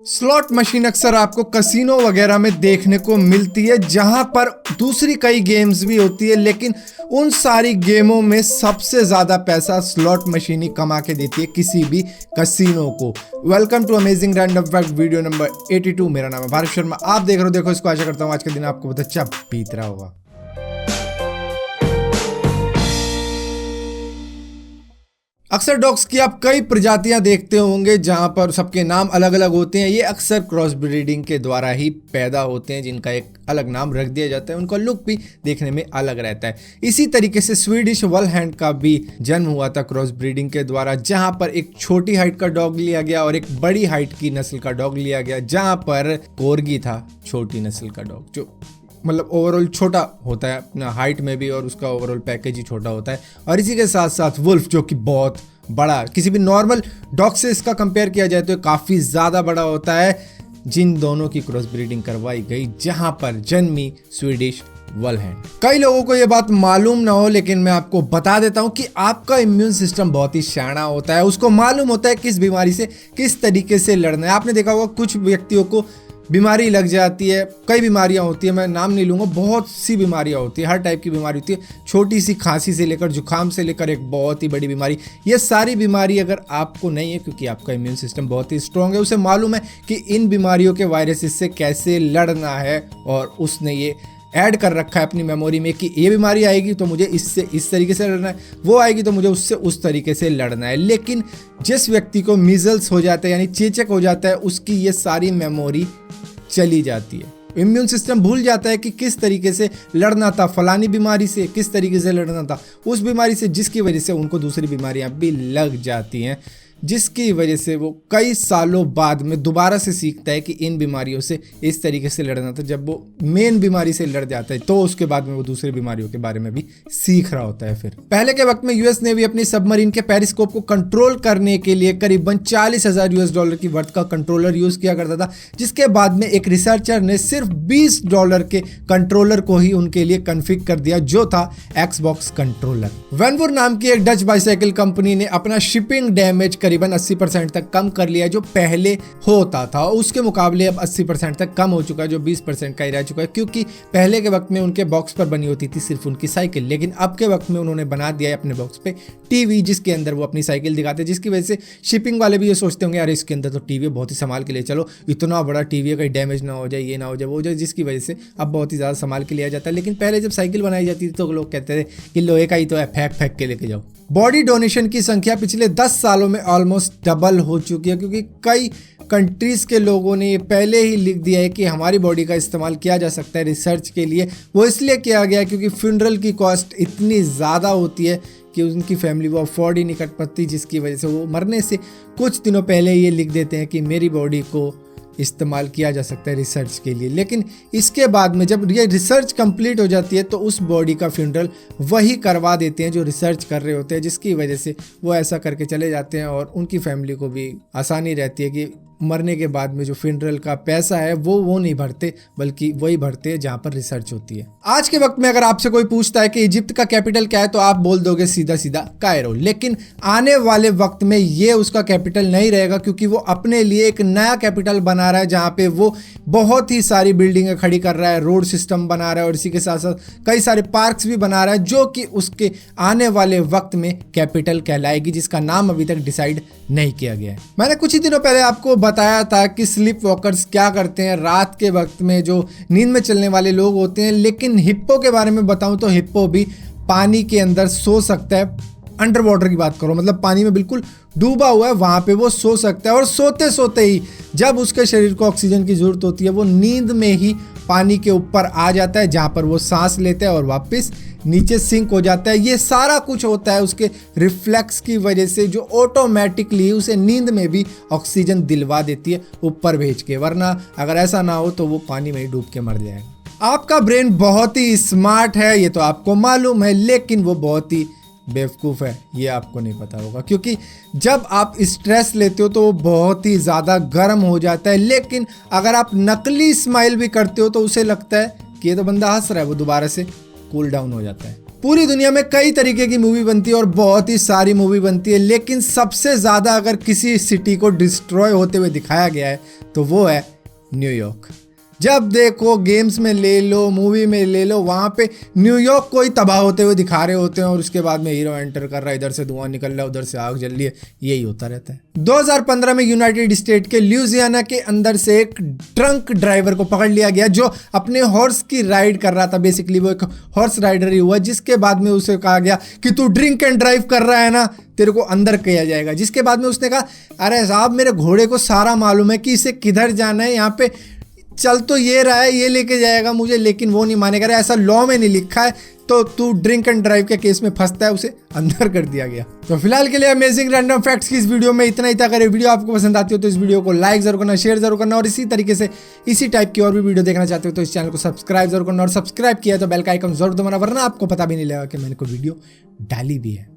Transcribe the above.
Slot machine अक्सर आपको casino वगैरह में देखने को मिलती है, जहां पर दूसरी कई गेम्स भी होती है, लेकिन उन सारी गेमों में सबसे ज्यादा पैसा स्लॉट मशीन ही कमा के देती है किसी भी कसिनो को। Welcome to amazing random fact video number 82। मेरा नाम है भारत शर्मा, आप देख रहे हो देखो इसको। आशा करता हूँ आज का दिन आपको बहुत अच्छा बीत रहा होगा। अक्सर डॉग्स की आप कई प्रजातियां देखते होंगे जहां पर सबके नाम अलग अलग होते हैं। ये अक्सर क्रॉस ब्रीडिंग के द्वारा ही पैदा होते हैं, जिनका एक अलग नाम रख दिया जाता है। उनका लुक भी देखने में अलग रहता है। इसी तरीके से स्वीडिश वॉलहैंड का भी जन्म हुआ था क्रॉस ब्रीडिंग के द्वारा, जहां पर एक छोटी हाइट का डॉग लिया गया और एक बड़ी हाइट की नस्ल का डॉग लिया गया, जहां पर कोर्गी था छोटी नस्ल का डॉग, जो मतलब ओवरऑल छोटा होता है अपना हाइट में भी, और उसका ओवरऑल पैकेज ही छोटा होता है। और इसी के साथ साथ वुल्फ, जो कि बहुत बड़ा, किसी भी नॉर्मल डॉग से इसका कंपेयर किया जाए तो काफ़ी ज़्यादा बड़ा होता है। जिन दोनों की क्रॉस ब्रीडिंग करवाई गई, जहां पर जन्मी स्वीडिश वॉलहैंड। कई लोगों को ये बात मालूम ना हो, लेकिन मैं आपको बता देता हूं कि आपका इम्यून सिस्टम बहुत ही शाना होता है। उसको मालूम होता है किस बीमारी से किस तरीके से लड़ना है। आपने देखा होगा कुछ व्यक्तियों को बीमारी लग जाती है, कई बीमारियां होती है, मैं नाम नहीं लूंगा, बहुत सी बीमारियां होती है, हर टाइप की बीमारी होती है, छोटी सी खांसी से लेकर जुकाम से लेकर एक बहुत ही बड़ी बीमारी। ये सारी बीमारी अगर आपको नहीं है, क्योंकि आपका इम्यून सिस्टम बहुत ही स्ट्रांग है, उसे मालूम है कि इन बीमारियों के वायरसेस से कैसे लड़ना है, और उसने ये ऐड कर रखा है अपनी मेमोरी में कि ये बीमारी आएगी तो मुझे इससे इस तरीके से लड़ना है, वो आएगी तो मुझे उससे उस तरीके से लड़ना है। लेकिन जिस व्यक्ति को मीजल्स हो जाता है, यानी चेचक हो जाता है, उसकी ये सारी मेमोरी चली जाती है। इम्यून सिस्टम भूल जाता है कि किस तरीके से लड़ना था, फलानी बीमारी से किस तरीके से लड़ना था, उस बीमारी से, जिसकी वजह से उनको दूसरी बीमारियां भी लग जाती हैं, जिसकी वजह से वो कई सालों बाद में दोबारा से सीखता है कि इन बीमारियों से इस तरीके से लड़ना था। जब वो मेन बीमारी से लड़ जाता है तो उसके बाद में वो दूसरी बीमारियों के बारे में भी सीख रहा होता है। फिर पहले के वक्त में यूएस नेवी अपनी सबमरीन के पेरिस्कोप को कंट्रोल करने के लिए करीबन $40,000 की वर्थ का कंट्रोलर यूज किया करता था, जिसके बाद में एक रिसर्चर ने सिर्फ $20 के कंट्रोलर को ही उनके लिए कन्फिग कर दिया, जो था एक्सबॉक्स कंट्रोलर। वेनवुर नाम की एक डच बाइसाइकिल कंपनी ने अपना शिपिंग डैमेज करीबन 80% तक कम कर लिया, जो पहले होता था। उसके मुकाबले अब 80% तक कम हो चुका है, जो 20% का ही रह चुका है, क्योंकि पहले के वक्त में उनके बॉक्स पर बनी होती थी सिर्फ उनकी साइकिल, लेकिन अब के वक्त में उन्होंने बना दिया है अपने बॉक्स पे टीवी, जिसके अंदर वो अपनी साइकिल दिखाते हैं, जिसकी वजह से शिपिंग वाले भी ये सोचते होंगे अरे इसके अंदर तो टीवी बहुत ही संभाल के लिए चलो, इतना बड़ा टीवी है, कहीं डैमेज ना हो जाए, ये ना हो जाए, वो हो जाए, जिसकी वजह से अब बहुत ही ज़्यादा संभाल के लिया जाता है। लेकिन पहले जब साइकिल बनाई जाती थी तो लोग कहते थे कि लोहे का ही तो है, फेंक फेंक के लेके जाओ। बॉडी डोनेशन की संख्या पिछले 10 सालों में ऑलमोस्ट डबल हो चुकी है, क्योंकि कई कंट्रीज़ के लोगों ने ये पहले ही लिख दिया है कि हमारी बॉडी का इस्तेमाल किया जा सकता है रिसर्च के लिए। वो इसलिए किया गया क्योंकि फ्यूनरल की कॉस्ट इतनी ज़्यादा होती है कि उनकी फैमिली वो अफोर्ड ही नहीं कर पाती, जिसकी वजह से वो मरने से कुछ दिनों पहले ये लिख देते हैं कि मेरी बॉडी को इस्तेमाल किया जा सकता है रिसर्च के लिए। लेकिन इसके बाद में जब ये रिसर्च कंप्लीट हो जाती है तो उस बॉडी का फ्यूनरल वही करवा देते हैं जो रिसर्च कर रहे होते हैं, जिसकी वजह से वो ऐसा करके चले जाते हैं, और उनकी फैमिली को भी आसानी रहती है कि मरने के बाद में जो फ्यूनरल का पैसा है वो नहीं भरते, बल्कि वही भरते हैं जहाँ पर रिसर्च होती है। आज के वक्त में अगर आपसे कोई पूछता है कि इजिप्ट का कैपिटल क्या है, तो आप बोल दोगे सीधा सीधा कायरो। लेकिन आने वाले वक्त में ये उसका कैपिटल नहीं रहेगा, क्योंकि वो अपने लिए एक नया कैपिटल बना रहा है, जहाँ पे वो बहुत ही सारी बिल्डिंगें खड़ी कर रहा है, रोड सिस्टम बना रहा है, और इसी के साथ साथ कई सारे पार्क्स भी बना रहा है, जो कि उसके आने वाले वक्त में कैपिटल कहलाएगी, जिसका नाम अभी तक डिसाइड नहीं किया गया है। मैंने कुछ ही दिनों पहले आपको बताया था कि स्लीप वॉकर्स क्या करते हैं रात के वक्त में, जो नींद में चलने वाले लोग होते हैं। लेकिन हिप्पो के बारे में बताऊं तो हिप्पो भी पानी के अंदर सो सकता है। अंडर वाटर की बात करो, मतलब पानी में बिल्कुल डूबा हुआ है, वहां पे वो सो सकता है, और सोते सोते ही जब उसके शरीर को ऑक्सीजन की जरूरत होती है, वो नींद में ही पानी के ऊपर आ जाता है, जहां पर वो सांस लेता है और वापस नीचे सिंक हो जाता है। ये सारा कुछ होता है उसके रिफ्लेक्स की वजह से, जो ऑटोमेटिकली उसे नींद में भी ऑक्सीजन दिलवा देती है ऊपर भेज के, वरना अगर ऐसा ना हो तो वो पानी में ही डूब के मर जाएगा। आपका ब्रेन बहुत ही स्मार्ट है, ये तो आपको मालूम है, लेकिन वो बहुत ही बेवकूफ़ है, ये आपको नहीं पता होगा, क्योंकि जब आप स्ट्रेस लेते हो तो वो बहुत ही ज़्यादा गर्म हो जाता है। लेकिन अगर आप नकली स्माइल भी करते हो तो उसे लगता है कि ये तो बंदा हंस रहा है, वो दोबारा से कूल डाउन हो जाता है। पूरी दुनिया में कई तरीके की मूवी बनती है और बहुत ही सारी मूवी बनती है, लेकिन सबसे ज़्यादा अगर किसी सिटी को डिस्ट्रॉय होते हुए दिखाया गया है तो वो है न्यूयॉर्क। जब देखो गेम्स में ले लो, मूवी में ले लो, वहाँ पे न्यूयॉर्क को ही तबाह होते हुए दिखा रहे होते हैं और उसके बाद में हीरो एंटर कर रहा है, इधर से धुआं निकल रहा है, उधर से आग जल रही है, यही होता रहता है। 2015 में यूनाइटेड स्टेट के ल्यूजियाना के अंदर से एक ड्रंक ड्राइवर को पकड़ लिया गया जो अपने हॉर्स की राइड कर रहा था। बेसिकली वो एक हॉर्स राइडर ही हुआ, जिसके बाद में उसे कहा गया कि तू ड्रिंक एंड ड्राइव कर रहा है ना, तेरे को अंदर किया जाएगा। जिसके बाद में उसने कहा अरे साहब मेरे घोड़े को सारा मालूम है कि इसे किधर जाना है, यहाँ पे चल तो ये रहा है, ये लेके जाएगा मुझे, लेकिन वो नहीं मानेगा। ऐसा लॉ में नहीं लिखा है, तो तू ड्रिंक एंड ड्राइव के केस में फंसता है, उसे अंदर कर दिया गया। तो फिलहाल के लिए अमेजिंग रैंडम फैक्ट्स की इस वीडियो में इतना ही था। अगर ये वीडियो आपको पसंद आती हो तो इस वीडियो को लाइक जरूर करना, शेयर जरूर करना और इसी तरीके से इसी टाइप की और भी वीडियो देखना चाहते हो तो इस चैनल को सब्सक्राइब जरूर करना और सब्सक्राइब किया तो बेल का आइकन जरूर दबाना, वरना आपको पता भी नहीं लगेगा कि मैंने कोई वीडियो डाली भी है।